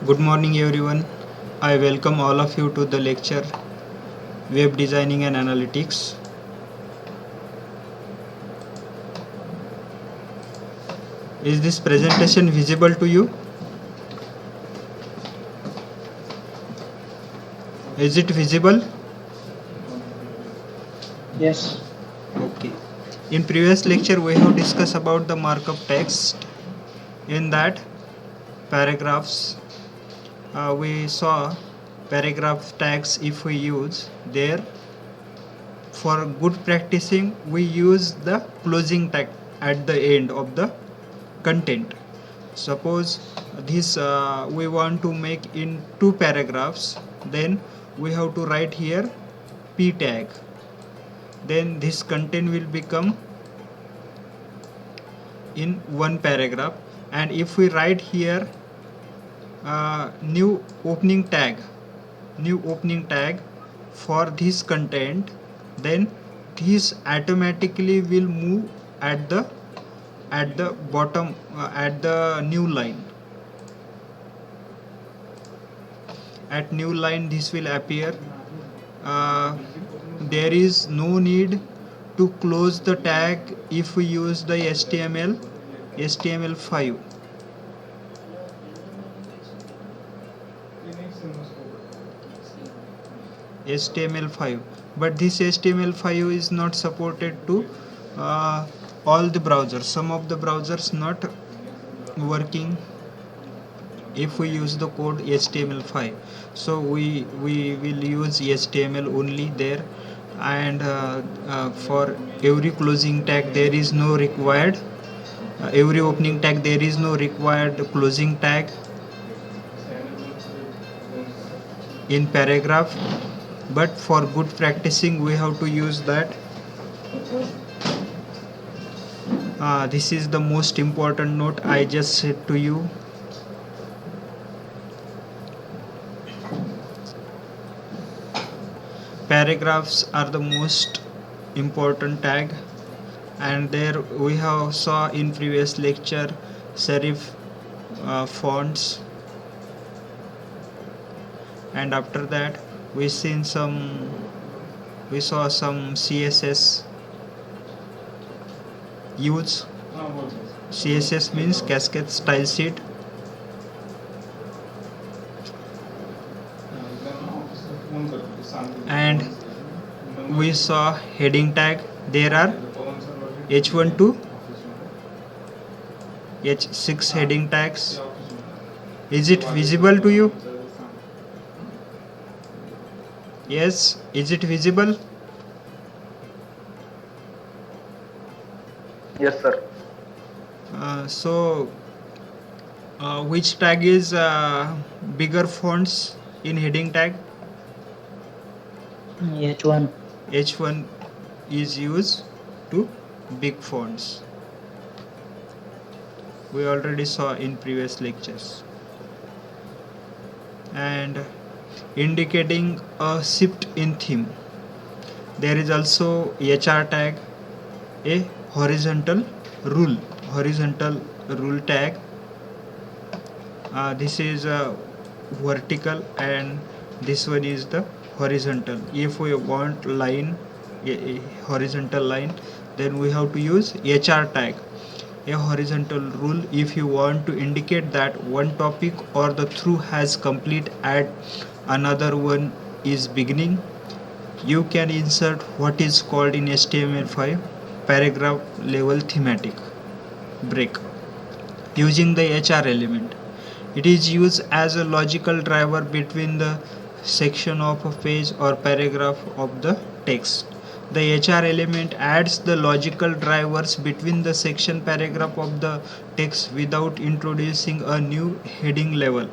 Good morning everyone. I welcome all of you to the lecture Web Designing and Analytics. Is this presentation visible to you? Is it visible? Yes. Okay. In previous lecture we have discussed about the markup text. In that paragraphs we saw paragraph tags. If we use there, for good practicing we use the closing tag at the end of the content. Suppose this we want to make in two paragraphs, then we have to write here p tag, then this content will become in one paragraph. And if we write here new opening tag for this content, then this automatically will move at the bottom at the new line. At new line this will appear. There is no need to close the tag if we use the HTML5. HTML5, but this HTML5 is not supported to all the browsers. Some of the browsers not working if we use the code HTML5. So we will use HTML only there. And for every closing tag there is no required, every opening tag there is no required closing tag in paragraph. But for good practicing we have to use that. This is the most important note I just said to you. Paragraphs are the most important tag, and there we have saw in previous lecture serif fonts, and after that we saw some CSS use. CSS means cascade style sheet. And we saw heading tag. There are H1 to H6 heading tags. Is it visible to you? Yes, is it visible? Yes, sir. So which tag is bigger fonts in heading tag? H1. H1 is used to big fonts. We already saw in previous lectures. And indicating a shift in theme, there is also HR tag, a horizontal rule tag. This is a vertical and this one is the horizontal. If we want line, a horizontal line, then we have to use HR tag, a horizontal rule. If you want to indicate that one topic or the through has complete and another one is beginning, you can insert what is called in HTML5 paragraph level thematic break using the HR element. It is used as a logical driver between the section of a page or paragraph of the text. The HR element adds the logical drivers between the section paragraph of the text without introducing a new heading level.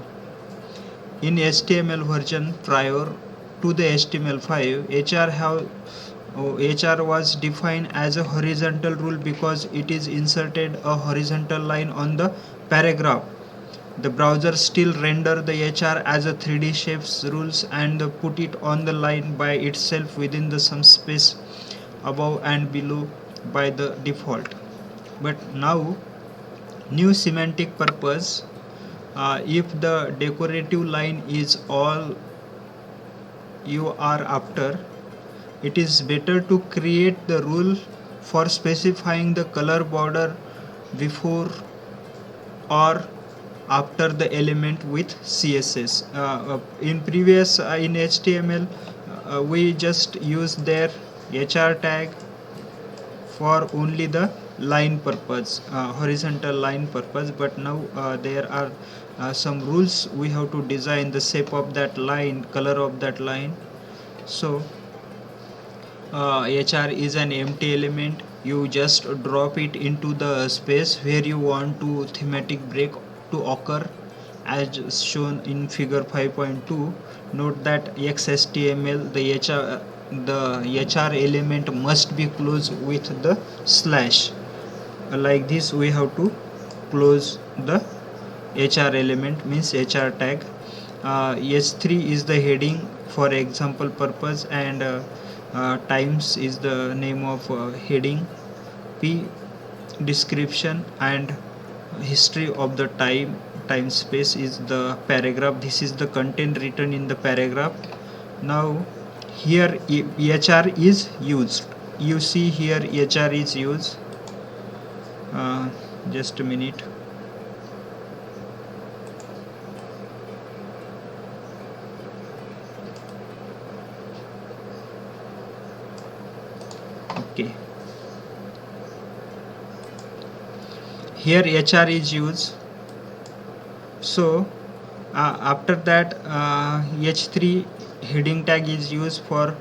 In HTML version prior to the HTML5, HR was defined as a horizontal rule because it is inserted a horizontal line on the paragraph. The browser still render the HR as a 3D shapes rules and put it on the line by itself within the some space above and below by the default. But now new semantic purpose if the decorative line is all you are after, it is better to create the rule for specifying the color border before or after the element with CSS. In previous in HTML, we just use their HR tag for only the line purpose, horizontal line purpose, but now there are some rules. We have to design the shape of that line, color of that line. So HR is an empty element. You just drop it into the space where you want to thematic break to occur, as shown in figure 5.2. Note that XHTML, the HR element must be closed with the slash. Like this we have to close the HR element, means HR tag. H3 is the heading for example purpose, and times is the name of heading. P description and history of the time space is the paragraph. This is the content written in the paragraph. Now here HR is used. You see here HR is used. Just a minute. Okay, here HR is used. So after that H3 heading tag is used for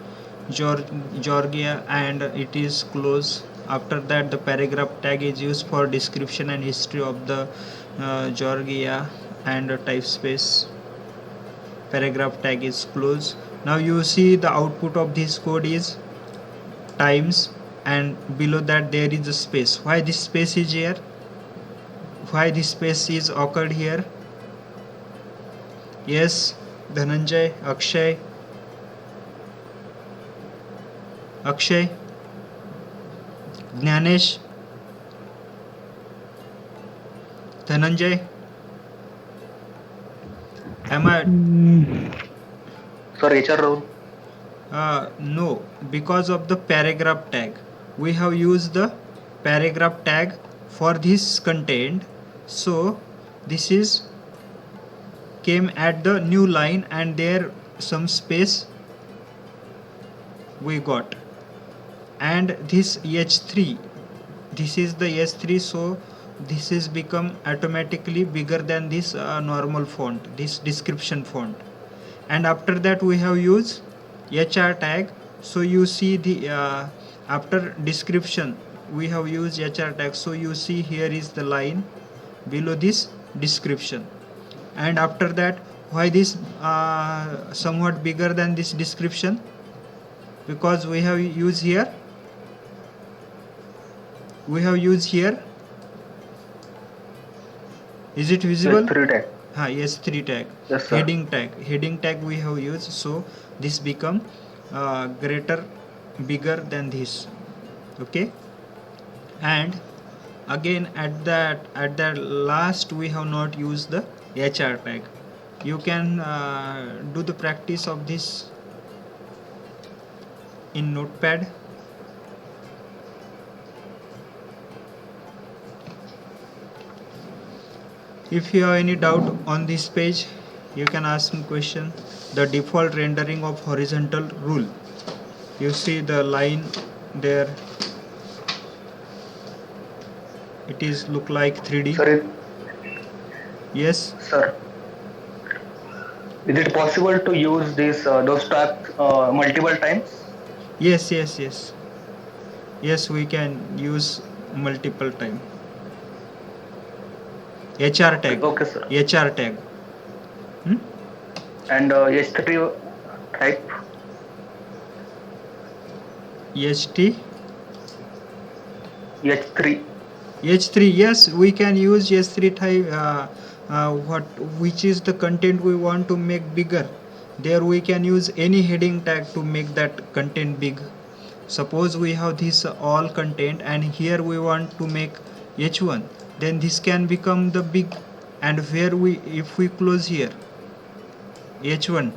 Georgia, and it is closed. After that the paragraph tag is used for description and history of the Georgia, and type space. Paragraph tag is closed. Now you see the output of this code is times, and below that there is a space. Why this space is here? Why this space is occurred here? Yes, Dhananjay, Akshay, Jnanesh, Dhananjay, am I? Sir, HR rule. No, because of the paragraph tag. We have used the paragraph tag for this content. So this is came at the new line, and there some space we got. And this H3, this is the H3, so this is become automatically bigger than this normal font, this description font. And after that we have used HR tag. So you see the after description we have used HR tag. So you see here is the line below this description. And after that, why this somewhat bigger than this description? Because we have used here, is it visible? S3 tag. Yes, 3 tag. Yes, sir. Heading tag we have used. So this become bigger than this. Okay, and again at that last we have not used the HR tag. You can do the practice of this in Notepad. If you have any doubt on this page, you can ask me question. The default rendering of horizontal rule. You see the line there. It is look like 3D. Sir, Yes. sir, is it possible to use this those tags multiple times? Yes. Yes, we can use multiple time. HR tag. Okay, sir. HR tag. And H3 type. HT. H3. H3. Yes, we can use H3 type. Which is the content we want to make bigger. There we can use any heading tag to make that content big. Suppose we have this all content, and here we want to make H1, then this can become the big and where if we close here h1,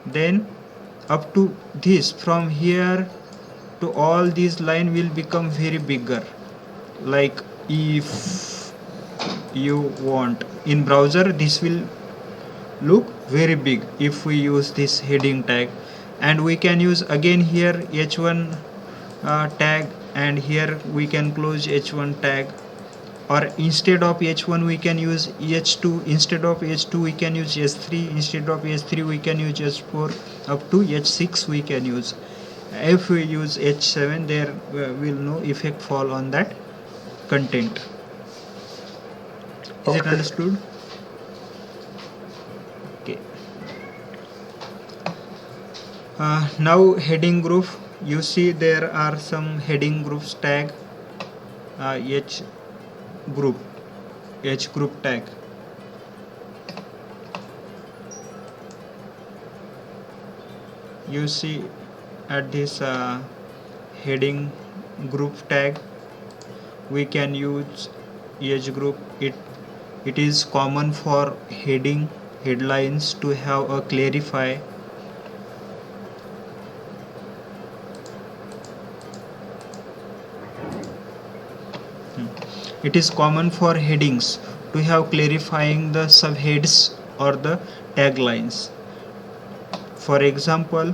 then up to this, from here to all these line will become very bigger. Like if you want in browser, this will look very big if we use this heading tag. And we can use again here h1 tag, and here we can close h1 tag, or instead of h1 we can use h2, instead of h2 we can use h3, instead of h3 we can use h4, up to h6 we can use. If we use h7, there will no effect fall on that content. Is it understood? Okay. Now heading group, you see there are some heading groups tag, h group tag. You see at this heading group tag we can use h group. It is common for headlines to have a clarify. It is common for headings to have clarifying the subheads or the taglines. For example,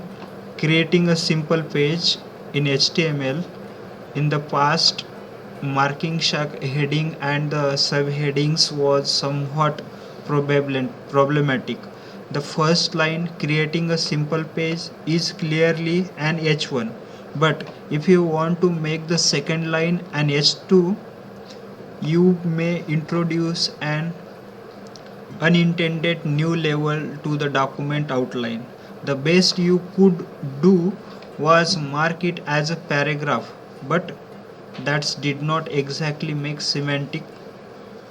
creating a simple page in HTML. In the past, marking heading and the subheadings was somewhat problematic. The first line, creating a simple page, is clearly an h1, but if you want to make the second line an h2, you may introduce an unintended new level to the document outline. The best you could do was mark it as a paragraph, but that did not exactly make semantic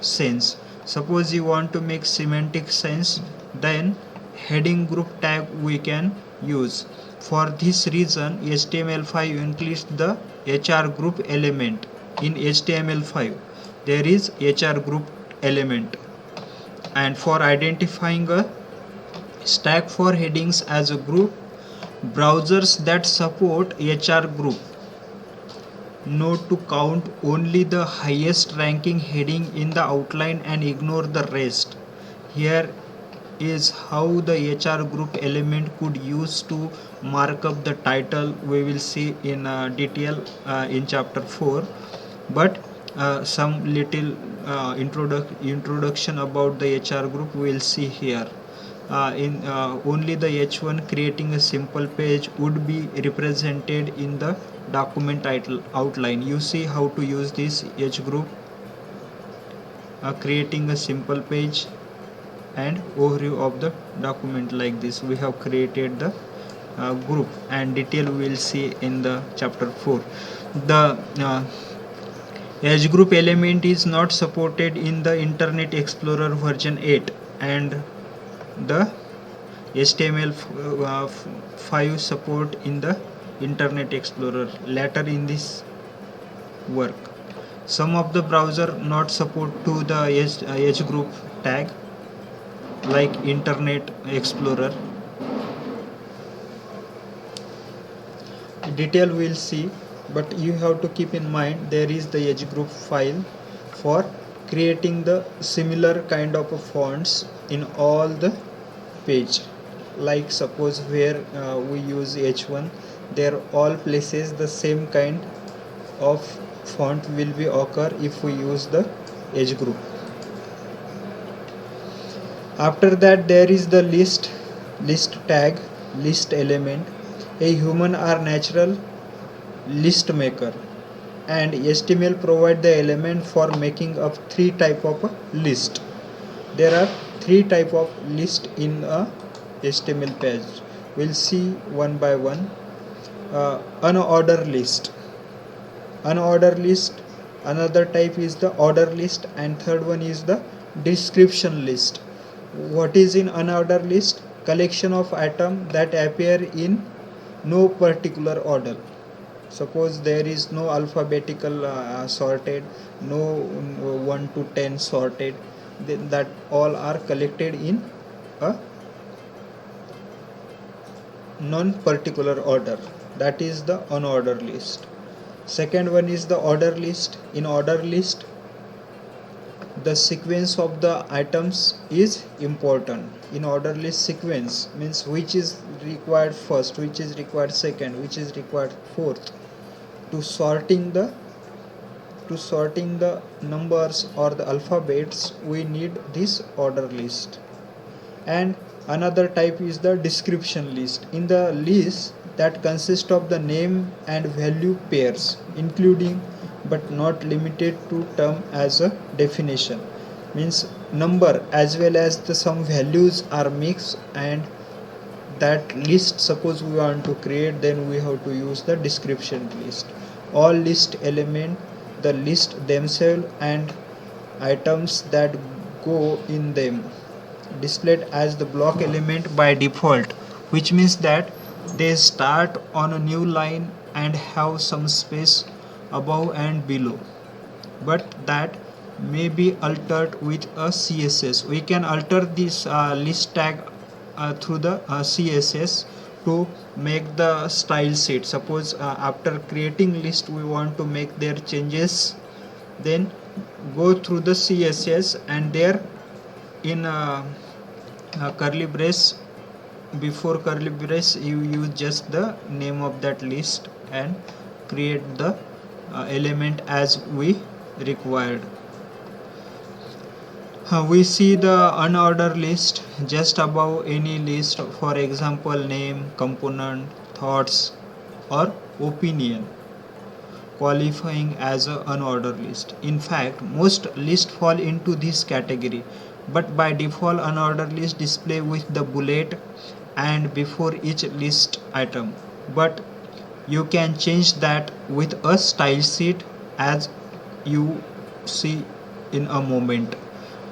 sense. Suppose you want to make semantic sense, then heading group tag we can use. For this reason, HTML5 includes the HR group element. In HTML5 there is HR group element, and for identifying a stack for headings as a group, browsers that support HR group know to count only the highest ranking heading in the outline and ignore the rest. Here is how the HR group element could use to mark up the title. We will see in detail in chapter 4, but some little introduction about the HR group we will see here. In only the h1 creating a simple page would be represented in the document title outline. You see how to use this h group, creating a simple page and overview of the document. Like this we have created the group, and detail we will see in the chapter 4. The Edge group element is not supported in the Internet Explorer version 8 and the HTML5 support in the Internet Explorer later in this work. Some of the browser not support to the Edge group tag, like Internet Explorer. Detail we'll see, but you have to keep in mind there is the edge group file for creating the similar kind of fonts in all the page. Like suppose where we use h1, there all places the same kind of font will be occur if we use the edge group. After that there is the list tag, list element. A human or natural list maker, and HTML provide the element for making up three type of a list. There are three type of list in a HTML page. We'll see one by one. Unordered list. Unordered list. Another type is the order list, and third one is the description list. What is in unordered list? Collection of items that appear in no particular order. Suppose there is no alphabetical sorted, no 1 to 10 sorted, then that all are collected in a non-particular order. That is the unordered list. Second one is the order list. In order list, the sequence of the items is important. In order list, sequence means which is required first, which is required second, which is required fourth. To sorting the numbers or the alphabets, we need this order list. And another type is the description list. In the list that consists of the name and value pairs, including but not limited to term as a definition, means number as well as the some values are mixed, and that list suppose we want to create, then we have to use the description list. All list element, the list themselves and items that go in them displayed as the block element by default, which means that they start on a new line and have some space above and below, but that may be altered with a CSS. We can alter this list tag through the CSS to make the style sheet. Suppose after creating list we want to make their changes, then go through the CSS, and there in curly brace, before curly brace you use just the name of that list and create the element as we required. We see the unordered list just above any list, for example name, component, thoughts or opinion, qualifying as an unordered list. In fact, most lists fall into this category, but by default unordered list display with the bullet and before each list item, but you can change that with a style sheet as you see in a moment.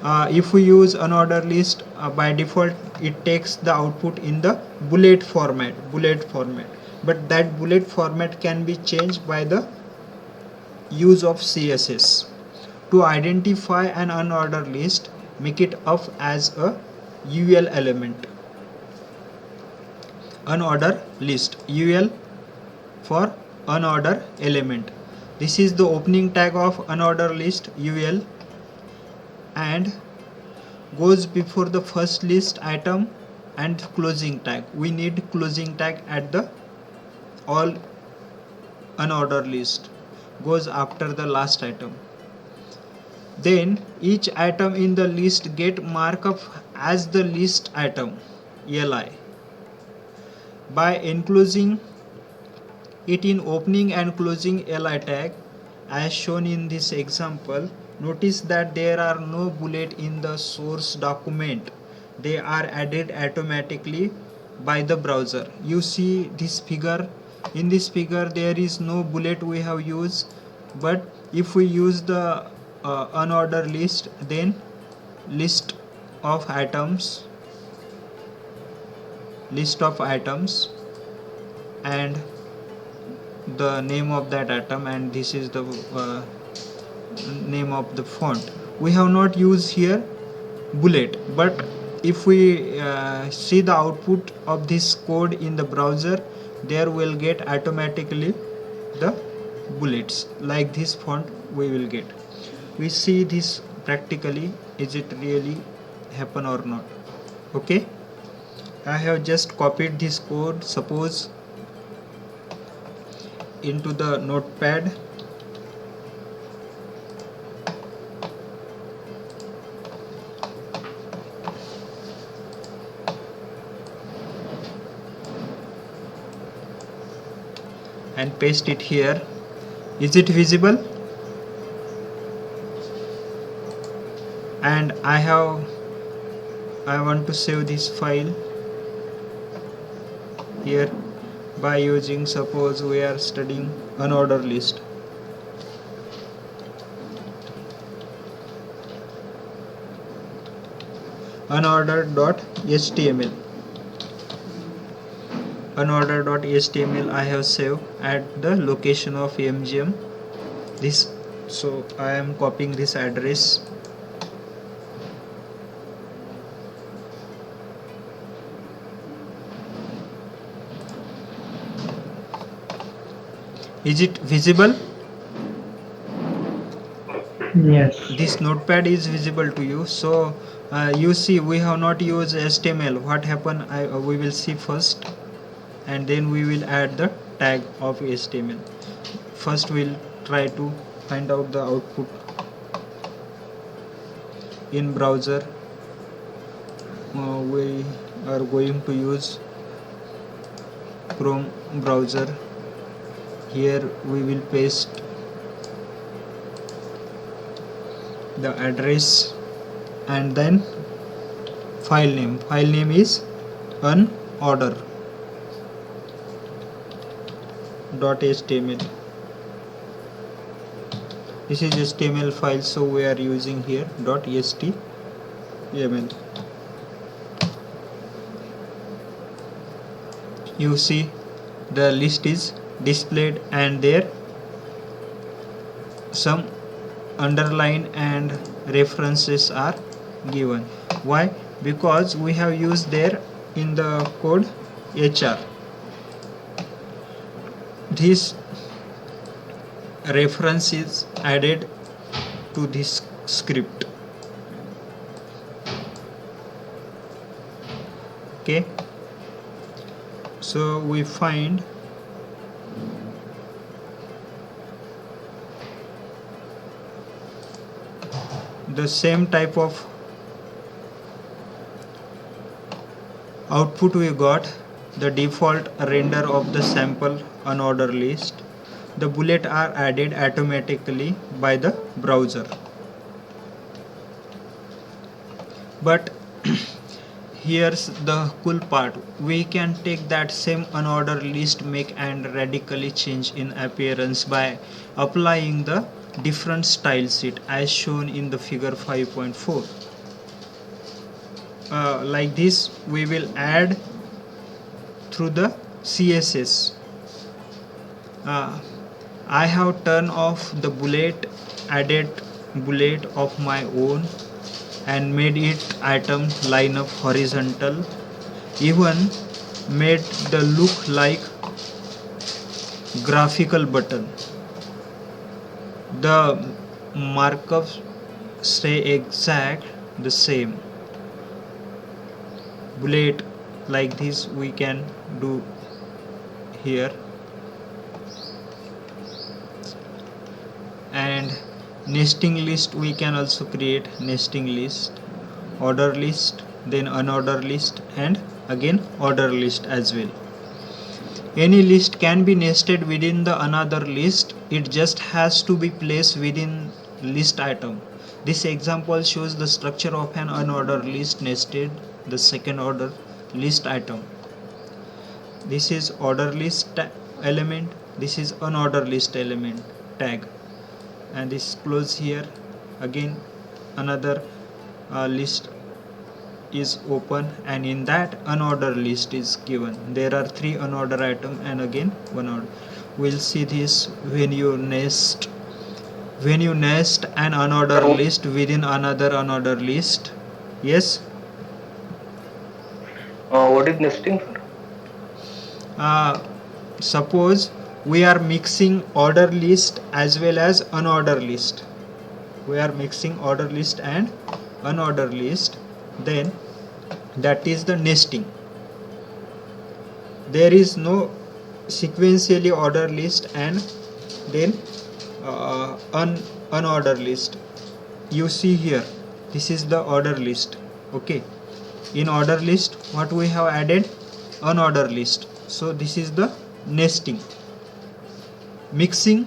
If we use unordered list, by default it takes the output in the bullet format, but that bullet format can be changed by the use of CSS. To identify an unordered list, make it up as a UL element. Unordered list, UL for unordered element. This is the opening tag of unordered list, UL, and goes before the first list item, and closing tag. We need closing tag at the all unordered list, goes after the last item. Then each item in the list get markup as the list item, LI. By enclosing it in opening and closing LI tag as shown in this example, notice that there are no bullet in the source document. They are added automatically by the browser. You see this figure. In this figure there is no bullet we have used, but if we use the unordered list, then list of items and the name of that item, and this is the name of the font. We have not used here bullet, but if we see the output of this code in the browser, there will get automatically the bullets like this font we will get. We see this practically, is it really happen or not. Okay, I have just copied this code, suppose, into the notepad. And paste it here. Is it visible? And I want to save this file here by using, suppose we are studying unordered list. Unordered.html. unorder.html I have saved at the location of mgm this. So I am copying this address. Is it visible? Yes. This notepad is visible to you. So you see we have not used html. What happened, we will see first, and then we will add the tag of html. First we'll try to find out the output in browser. We are going to use Chrome browser. Here we will paste the address and then file name. File name is unorder.html. This is html file, so we are using here .html. You see the list is displayed and there some underline and references are given. Why? Because we have used there in the code HR. This reference is added to this script. Okay, so we find the same type of output we got, the default render of the sample unorder list. The bullet are added automatically by the browser. But here's the cool part, we can take that same unorder list, make and radically change in appearance by applying the different style sheet as shown in the figure 5.4. Like this we will add through the CSS. I have turned off the bullet, added bullet of my own and made it item lineup horizontal, even made the look like graphical button. The markups stay exact the same. Bullet like this we can do here, and nesting list we can also create nesting list, order list, then unorder list, and again order list as well. Any list can be nested within the another list, it just has to be placed within list item. This example shows the structure of an unordered list nested the second order list item. This is order list element, this is unordered list element tag, and this close here. Again another list is open, and in that unordered list is given. There are 3 unordered item and again 1 order. We'll see this when you nest an unordered list within another unordered list. Yes. What is nesting? Suppose we are mixing order list as well as unordered list. We are mixing order list and unordered list, then that is the nesting. There is no sequentially order list and then unordered list. You see here, this is the order list. Okay, in order list what we have added? Unordered list. So this is the nesting, mixing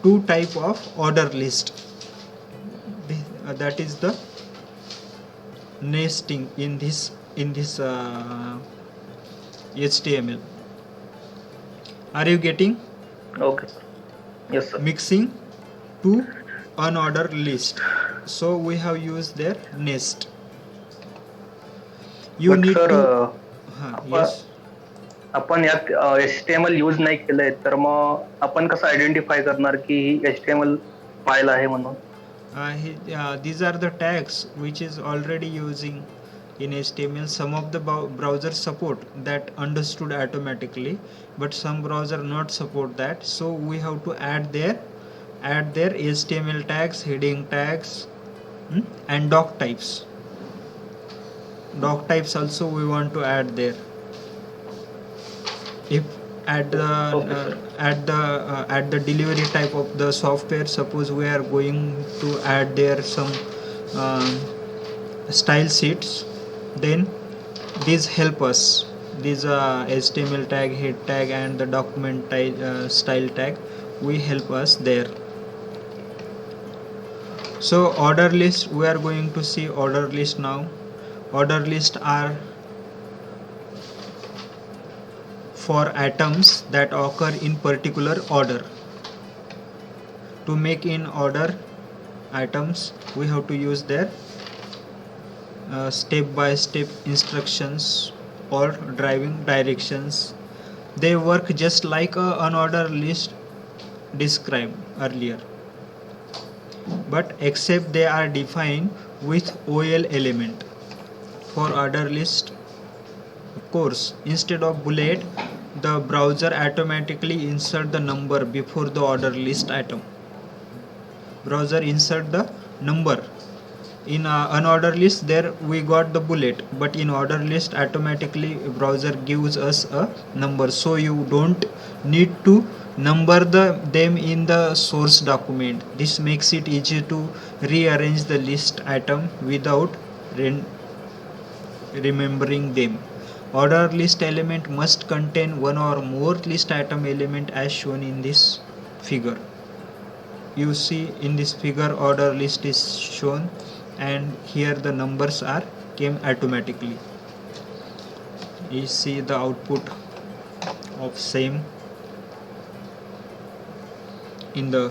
2 type of order list. That is the nesting in this HTML. Are you getting? Okay. Yes, sir. Mixing 2 unordered list. So we have used their nest. You but need sir to आपण yes. आपण यात HTML use नाही केलंय, तर मग आपण कसं identify करणार की ही HTML फाईल आहे म्हणून? These are the tags which is already using in HTML. Some of the browsers support that understood automatically, but some browser not support that. So we have to add their HTML tags, heading tags, and doc types. Doc types also we want to add there. If at the okay sir. at the delivery type of the software, suppose we are going to add there some um, style sheets, then these help us. These HTML tag, head tag, and the document style tag we help us there. So order list, we are going to see order list now. Order list are for items that occur in particular order. To make in order items, we have to use their step by step instructions or driving directions. They work just like an order list described earlier, but except they are defined with OL element. For order list, of course, instead of bullet, the browser automatically insert the number before the order list item. Browser insert the number. In an order list, there we got the bullet, but in order list automatically browser gives us a number, so you don't need to number them in the source document. This makes it easy to rearrange the list item without remembering them. Order list element must contain one or more list item element as shown in this figure. You see in this figure order list is shown, and here the numbers are came automatically. You see the output of same in the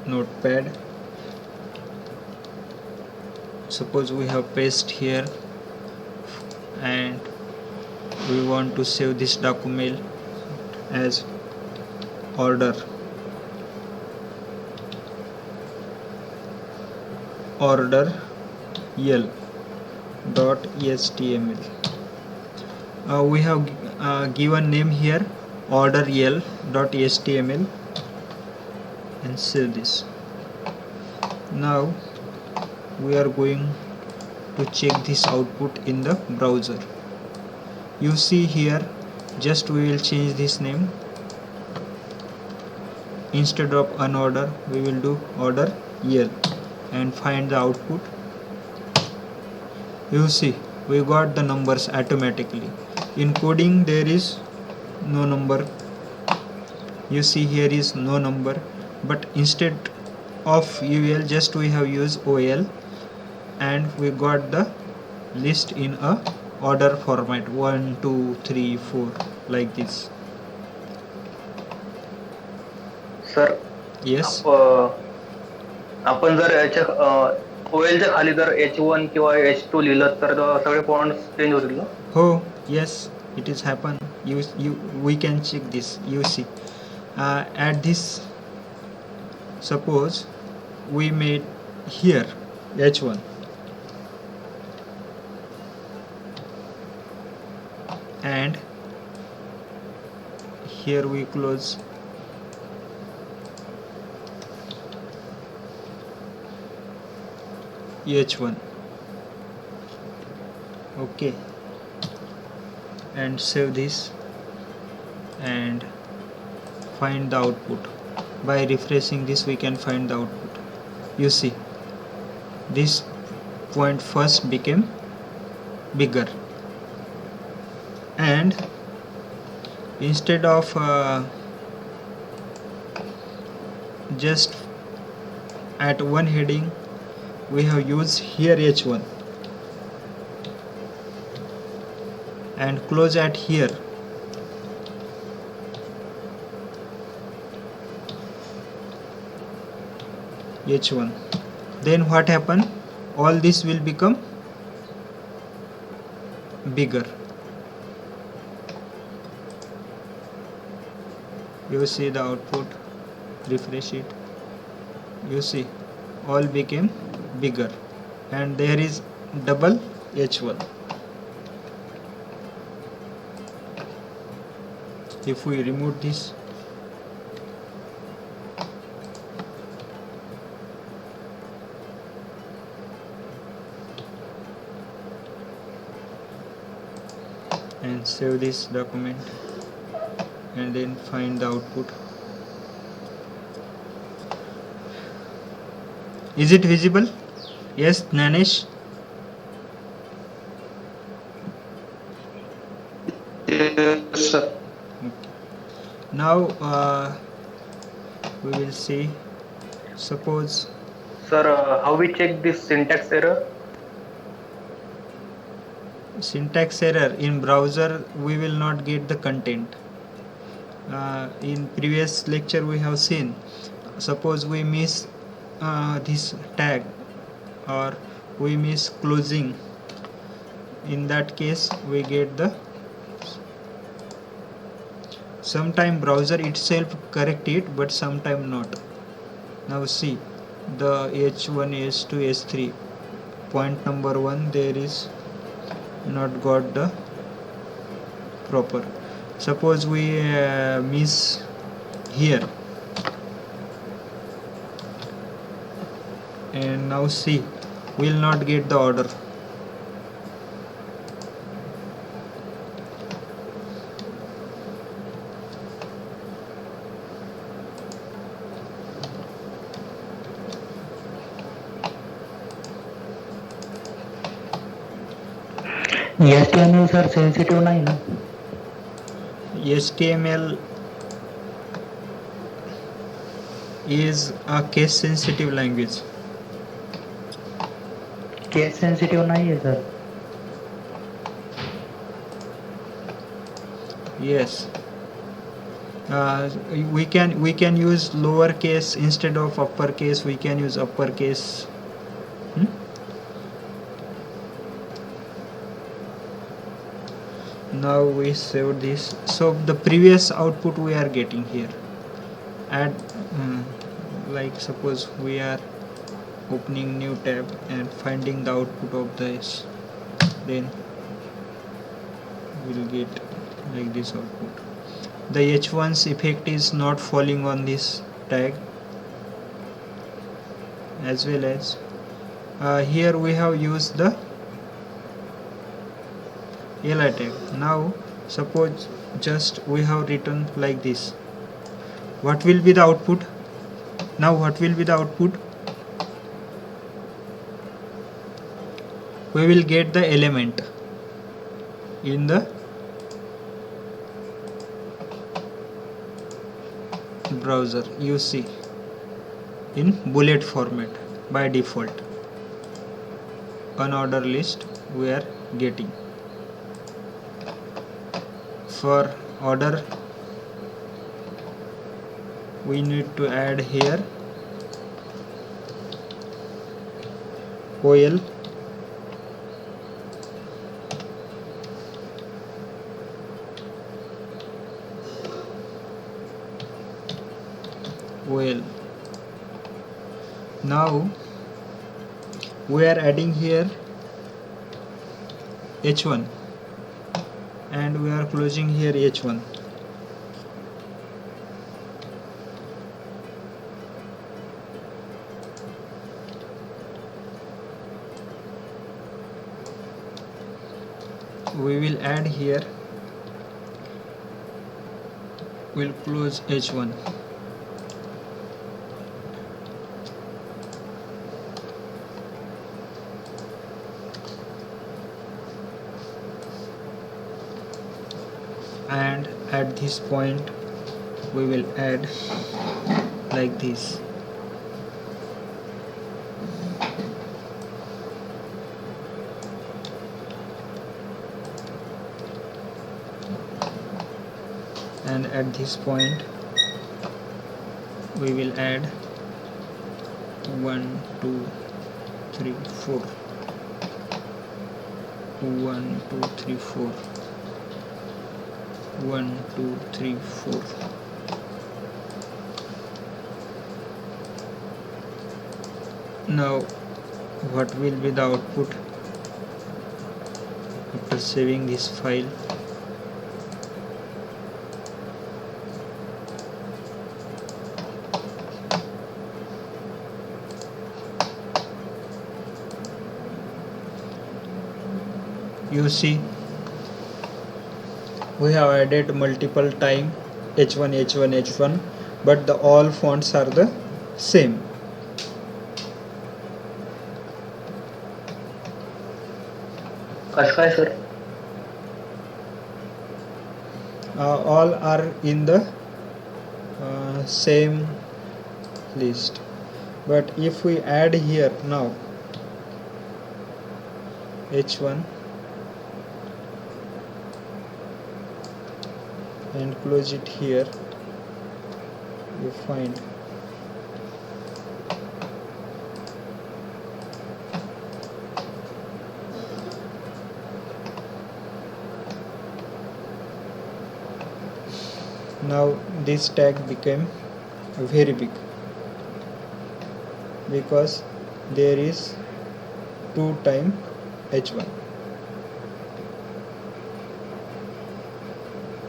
notepad. Suppose we have paste here and we want to save this document as order L dot html. We have given name here order L dot html and save this. Now we are going to check this output in the browser. You see here, just we will change this name. Instead of unorder, we will do order L and find the output. You see we got the numbers automatically. In coding there is no number. You see here is no number, but instead of UL just we have used OL, and we got the list in a order format 1 2 3 4 like this. Sir Yes. आपण जर याच्या OLच्या खाली जर H1 किंवा H2 लिहिलं तर सगळे fonts change होतील ना? Oh yes, it is happen. We can check this. You see at this, suppose we made here H1 and here we close H1. Okay, and save this and find the output. By refreshing this we can find the output. You see this point first became bigger, and instead of just at one heading we have used here H1 and close at here. H1. Then what happen? All this will become bigger. You see the output, refresh it, you see all became bigger, and there is double H1. If we remove this, and save this document and then find the output. Is it visible? Yes, Nanesh? Yes, sir. Okay. Now we will see, suppose Sir, how we check this syntax error? syntax error in browser, we will not get the content. In previous lecture we have seen, suppose we miss this tag or we miss closing, in that case we get the, sometime browser itself correct it but sometime not. Now see the H1, H2, H3, point number 1 there is not got the proper. Suppose we miss here, and now see we will not get the order. HTML sir sensitive नाही ना. HTML is a case sensitive language. Case sensitive नाही आहे sir. Yes, we can use lowercase instead of uppercase. We can use uppercase. Now we save this. So the previous output we are getting here. Add like suppose we are opening new tab and finding the output of this, then we'll get like this output. The H1's effect is not falling on this tag, as well as here we have used the li tag. Now suppose just we have written like this, what will be the output? Now what will be the output? We will get the element in the browser, you see, in bullet format by default. Unordered list we are getting. For order we need to add here OL OL. Now we are adding here H1 and we are closing here H1. We will add here, we'll close H1. And at this point we will add like this. And at this point we will add 1 2 3 4. 1 2 3 4 1 2 3 4. Now what will be the output after saving this file? You see, we have added multiple time h1 h1 h1, but the all fonts are the same. कसं काय sir? All are in the same list, but if we add here now h1 and close it here, you find now this tag became very big because there is 2 time h1,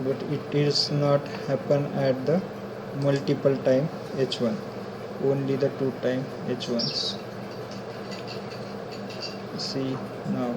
but it is not happen at the multiple time h1, only the 2 time h1s. See now.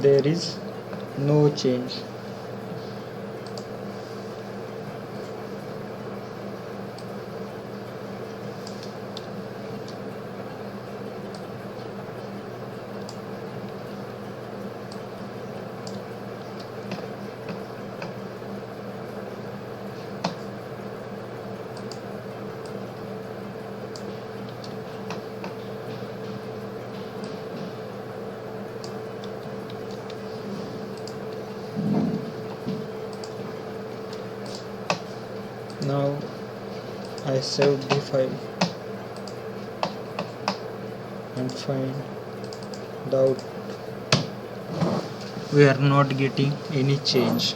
There is no change. Now I save the file and find the output. We are not getting any change.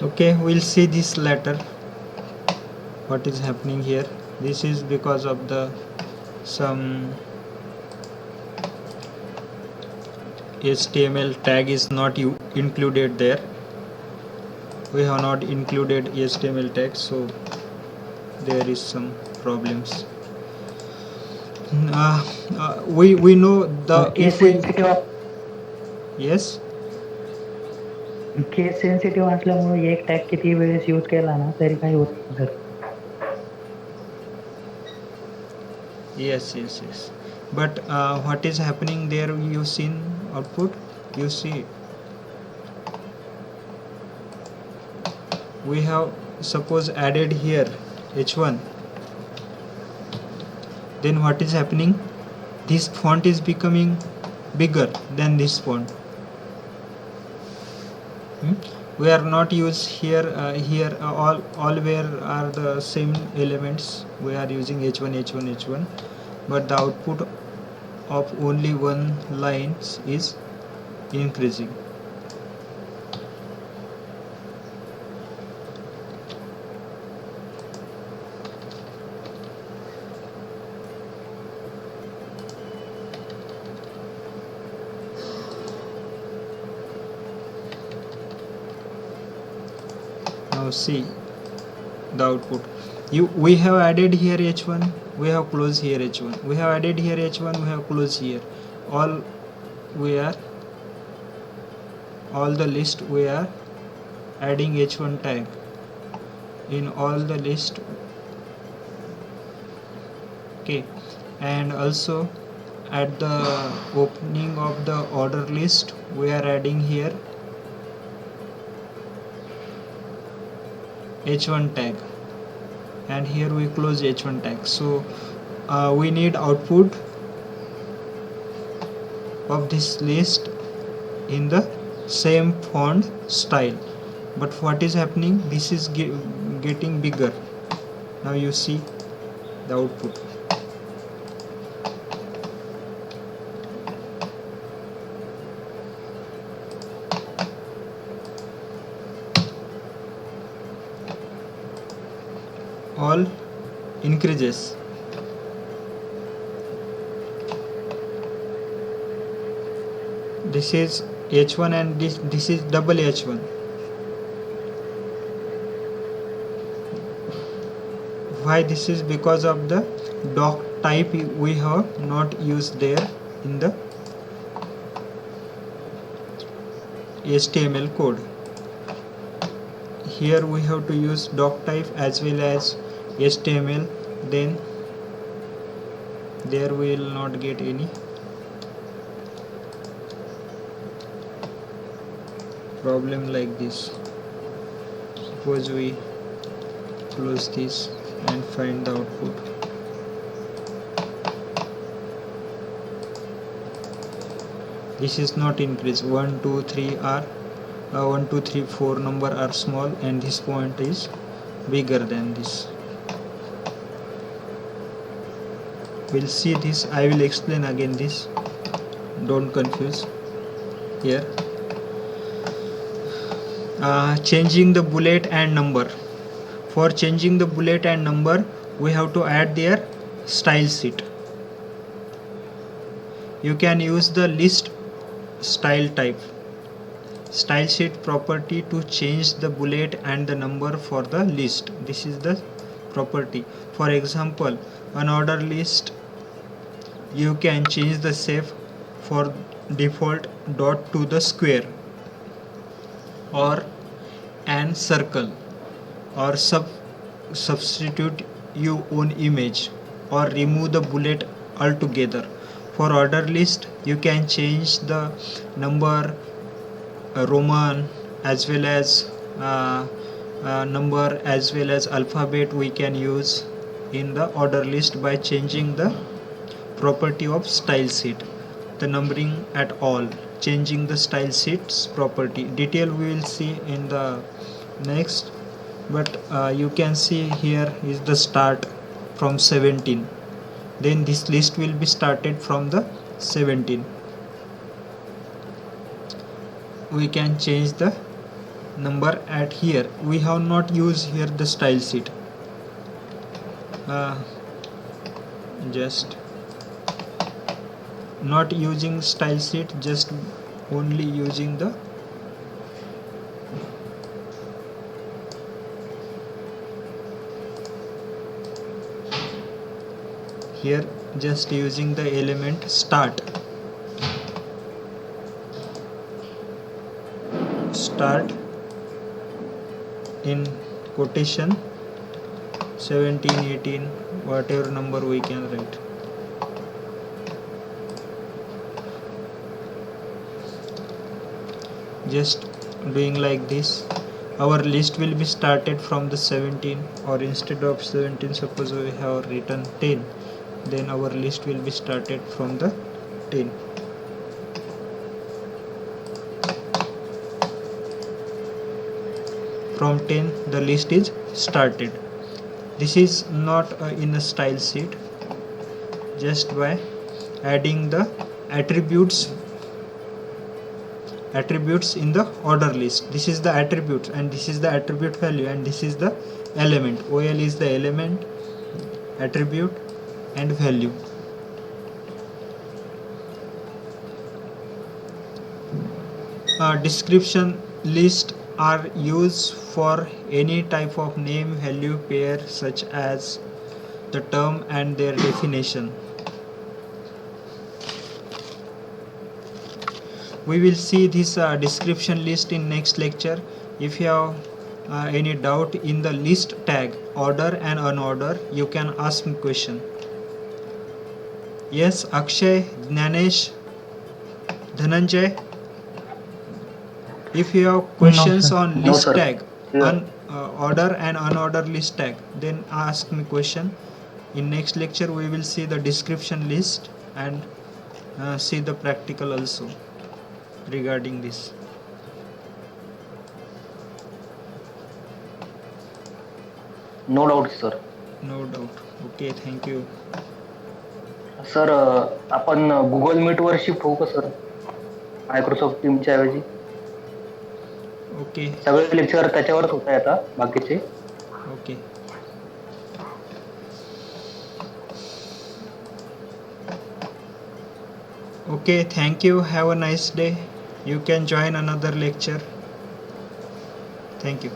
Okay, we'll see this later what is happening here. This is because of the some HTML tag is not included there. We have not included HTML tag, so there is some problems. We know the case sensitive yes. Case sensitive असल्यामुळे एक tag किती वेळेस use केला ना तरी काही होत नाही sir. Yes, but what is happening there? You seen output, you see we have suppose added here h1, then what is happening? This font is becoming bigger than this font. We are not use here all where are the same elements. We are using h1, but the output of only one line is increasing. Now see the output. We have added here h1, we have closed here h1, we have added here h1, we have closed here. All the list we are adding h1 tag in all the list. Okay, and also at the opening of the order list we are adding here h1 tag, and here we close h1 tag. So we need output of this list in the same font style, but what is happening, this is getting bigger. Now you see the output. All increases. This is h1 and this is double h1. Why this is? Because of the doc type we have not used there in the HTML code. Here we have to use doc type as well as HTML, then there we will not get any problem like this. Suppose we close this and find the output. This is not increase. 1 2 3 are 1 2 3 4 number are small and this point is bigger than this. We'll see this. I will explain again this, don't confuse here. Changing the bullet and number. For changing the bullet and number we have to add their style sheet. You can use the list style type style sheet property to change the bullet and the number for the list. This is the property. For example, an order list, you can change the shape for default dot to the square or an circle, or substitute your own image, or remove the bullet altogether. For order list you can change the number Roman as well as number as well as alphabet we can use in the order list by changing the property of style sheet. The numbering at all, changing the style sheets property. Detail we will see in the next, but you can see here is the start from 17, then this list will be started from the 17. We can change the number at here. We have not used here the style sheet, just not using style sheet, just only using the here, just using the element start in quotation 17 18 whatever number we can write. Just doing like this, our list will be started from the 17, or instead of 17 suppose we have written 10, then our list will be started from the 10. From 10 the list is started. This is not in a style sheet, just by adding the attributes in the order list. This is the attribute and this is the attribute value and this is the element. OL is the element, attribute and value. Description list are used for any type of name value pair such as the term and their definition. We will see this description list in next lecture. If you have any doubt in the list tag order and unorder, you can ask me question. Yes, Akshay, Jnanesh, Dhananjay, if you have questions sir. on No, list sir. tag, Yeah. order and unorder list tag, then ask me question. In next lecture we will see the description list and see the practical also regarding this. No doubt sir. No doubt. Okay, thank you. Sir आपण Google Meet वर shift होऊ का sir? Microsoft टीमच्या ऐवजी Okay, सगळे lecture त्याच्यावरच होत आहे आता बाकीचे. okay. Okay, thank you. Have a nice day. You can join another lecture. Thank you.